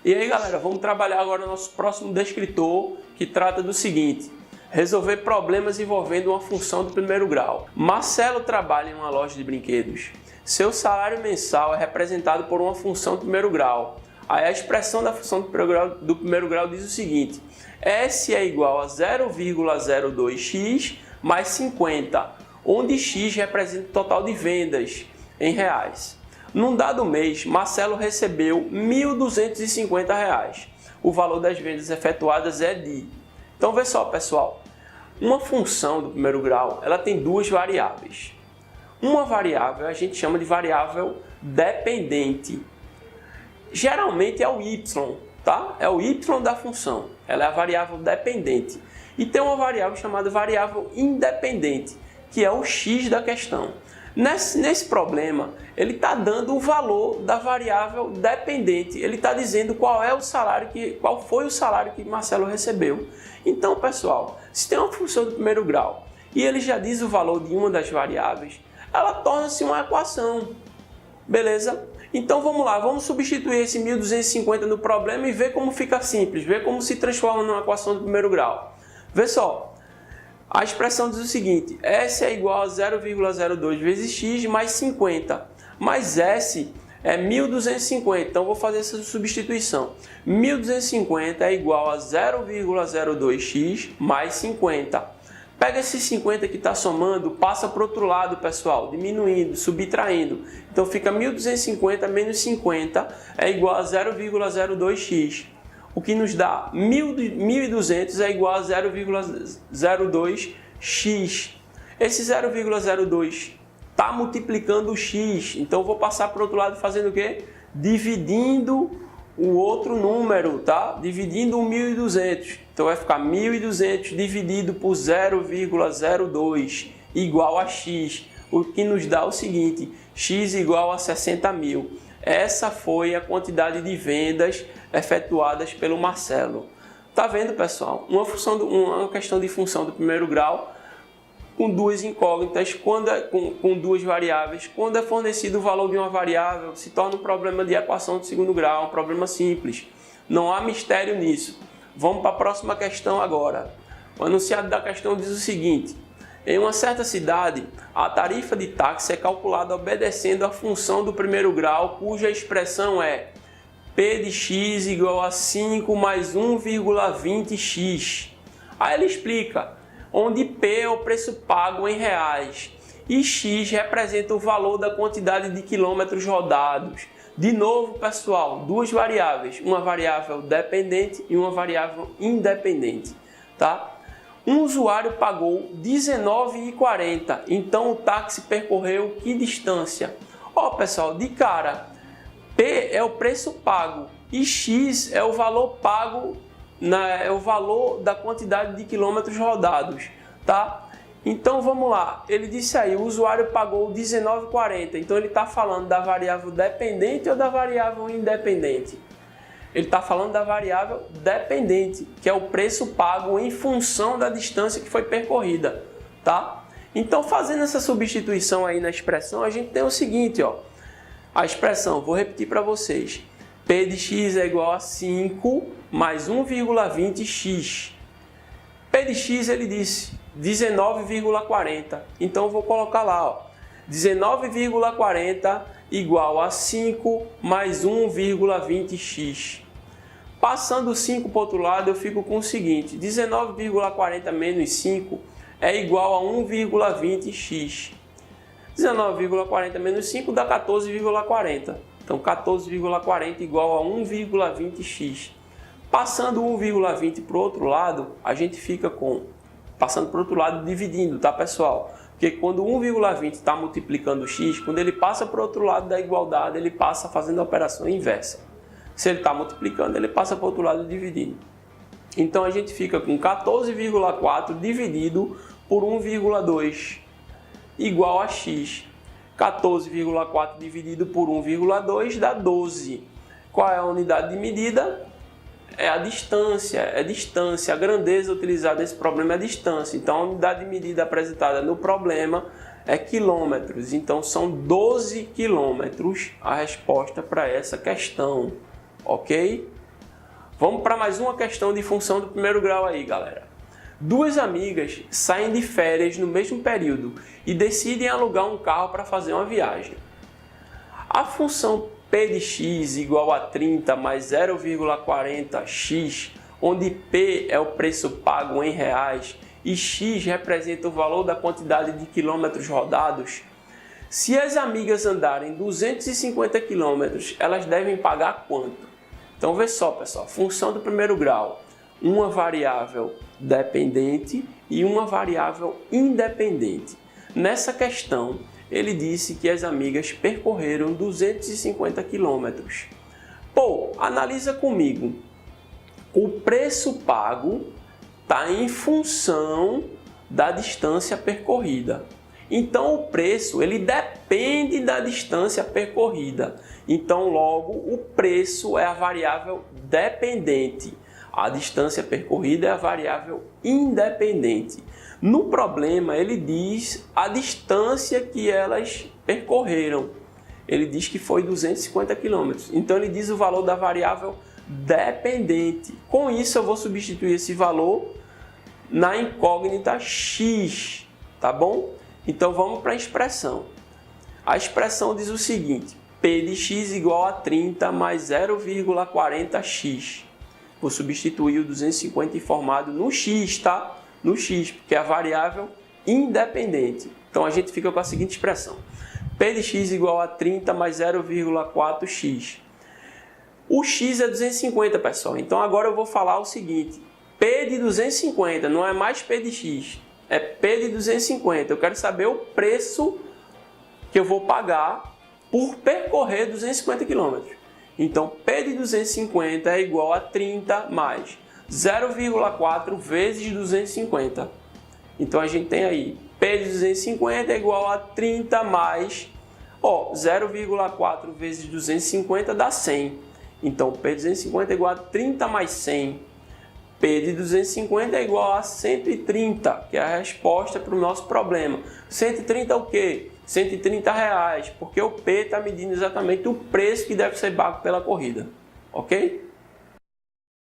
E aí, galera, vamos trabalhar agora o nosso próximo descritor, que trata do seguinte: resolver problemas envolvendo uma função do primeiro grau. Marcelo trabalha em uma loja de brinquedos. Seu salário mensal é representado por uma função do primeiro grau. Aí a expressão da função do primeiro grau diz o seguinte: S é igual a 0,02x mais 50, onde x representa o total de vendas em reais. Num dado mês, Marcelo recebeu R$ 1.250. O valor das vendas efetuadas é de... Então, vê só, pessoal. Uma função do primeiro grau, ela tem duas variáveis. Uma variável a gente chama de variável dependente. Geralmente é o y, tá? É o y da função. Ela é a variável dependente. E tem uma variável chamada variável independente, que é o x da questão. Nesse problema, ele está dando o valor da variável dependente. Ele está dizendo qual foi o salário que Marcelo recebeu. Então, pessoal, se tem uma função do primeiro grau e ele já diz o valor de uma das variáveis, ela torna-se uma equação. Beleza? Então vamos lá, vamos substituir esse 1.250 no problema e ver como fica simples, ver como se transforma numa equação do primeiro grau. Vê só. A expressão diz o seguinte: S é igual a 0,02 vezes x mais 50. Mas S é 1.250, então vou fazer essa substituição. 1.250 é igual a 0,02x mais 50. Pega esse 50 que está somando, passa para o outro lado, pessoal, diminuindo, subtraindo. Então fica 1.250 menos 50 é igual a 0,02x. O que nos dá 1.200 é igual a 0,02x. Esse 0,02 está multiplicando o x. Então, eu vou passar para o outro lado fazendo o quê? Dividindo o outro número, tá? Dividindo o 1.200. Então, vai ficar 1.200 dividido por 0,02 igual a x. O que nos dá o seguinte: x igual a 60.000. Essa foi a quantidade de vendas efetuadas pelo Marcelo. Tá vendo, pessoal? Uma questão de função do primeiro grau com duas incógnitas, com duas variáveis. Quando é fornecido o valor de uma variável, se torna um problema de equação do segundo grau, um problema simples. Não há mistério nisso. Vamos para a próxima questão agora. O enunciado da questão diz o seguinte: em uma certa cidade, a tarifa de táxi é calculada obedecendo a função do primeiro grau, cuja expressão é P de x igual a 5 mais 1,20x. Aí ele explica, onde P é o preço pago em reais e x representa o valor da quantidade de quilômetros rodados. De novo, pessoal, duas variáveis, uma variável dependente e uma variável independente, tá? Um usuário pagou R$19,40, então o táxi percorreu que distância? Ó, pessoal, de cara, P é o preço pago e X é o valor pago, é o valor da quantidade de quilômetros rodados, tá? Então vamos lá, ele disse aí, o usuário pagou R$19,40, então ele está falando da variável dependente ou da variável independente? Ele está falando da variável dependente, que é o preço pago em função da distância que foi percorrida, tá? Então, fazendo essa substituição aí na expressão, a gente tem o seguinte, ó. A expressão, vou repetir para vocês. P de x é igual a 5 mais 1,20x. P de x, ele disse 19,40. Então, eu vou colocar lá, ó. 19,40 igual a 5 mais 1,20x. Passando o 5 para o outro lado, eu fico com o seguinte: 19,40 menos 5 é igual a 1,20x. 19,40 menos 5 dá 14,40. Então, 14,40 igual a 1,20x. Passando 1,20 para o outro lado, a gente fica com... Passando para o outro lado, dividindo, tá, pessoal? Porque quando 1,20 está multiplicando x, quando ele passa para o outro lado da igualdade, ele passa fazendo a operação inversa. Se ele está multiplicando, ele passa para o outro lado dividindo. Então a gente fica com 14,4 dividido por 1,2 igual a x. 14,4 dividido por 1,2 dá 12. Qual é a unidade de medida? É a distância, A grandeza utilizada nesse problema é a distância. Então, a unidade de medida apresentada no problema é quilômetros. Então, são 12 quilômetros a resposta para essa questão, ok? Vamos para mais uma questão de função do primeiro grau aí, galera. Duas amigas saem de férias no mesmo período e decidem alugar um carro para fazer uma viagem. A função P de x igual a 30 mais 0,40x, onde P é o preço pago em reais e x representa o valor da quantidade de quilômetros rodados. Se as amigas andarem 250 quilômetros, elas devem pagar quanto? Então, vê só, pessoal, função do primeiro grau, uma variável dependente e uma variável independente. Nessa questão, ele disse que as amigas percorreram 250 quilômetros. Pô, analisa comigo. O preço pago está em função da distância percorrida. Então, o preço ele depende da distância percorrida. Então, logo, o preço é a variável dependente. A distância percorrida é a variável independente. No problema, ele diz a distância que elas percorreram. Ele diz que foi 250 km. Então, ele diz o valor da variável dependente. Com isso, eu vou substituir esse valor na incógnita x, tá bom? Então, vamos para a expressão. A expressão diz o seguinte: P de x igual a 30 mais 0,40x. Vou substituir o 250 informado no x, tá? No x, porque é a variável independente. Então, a gente fica com a seguinte expressão. P de x igual a 30 mais 0,4x. O x é 250, pessoal. Então, agora eu vou falar o seguinte. P de 250 não é mais P de x. É P de 250. Eu quero saber o preço que eu vou pagar por percorrer 250 km. Então, P de 250 é igual a 30 mais 0,4 vezes 250. Então, a gente tem aí P de 250 é igual a 30 mais 0,4 vezes 250 dá 100. Então, P de 250 é igual a 30 mais 100. P de 250 é igual a 130, que é a resposta para o nosso problema. 130 é o quê? 130 reais, porque o P está medindo exatamente o preço que deve ser pago pela corrida. Ok?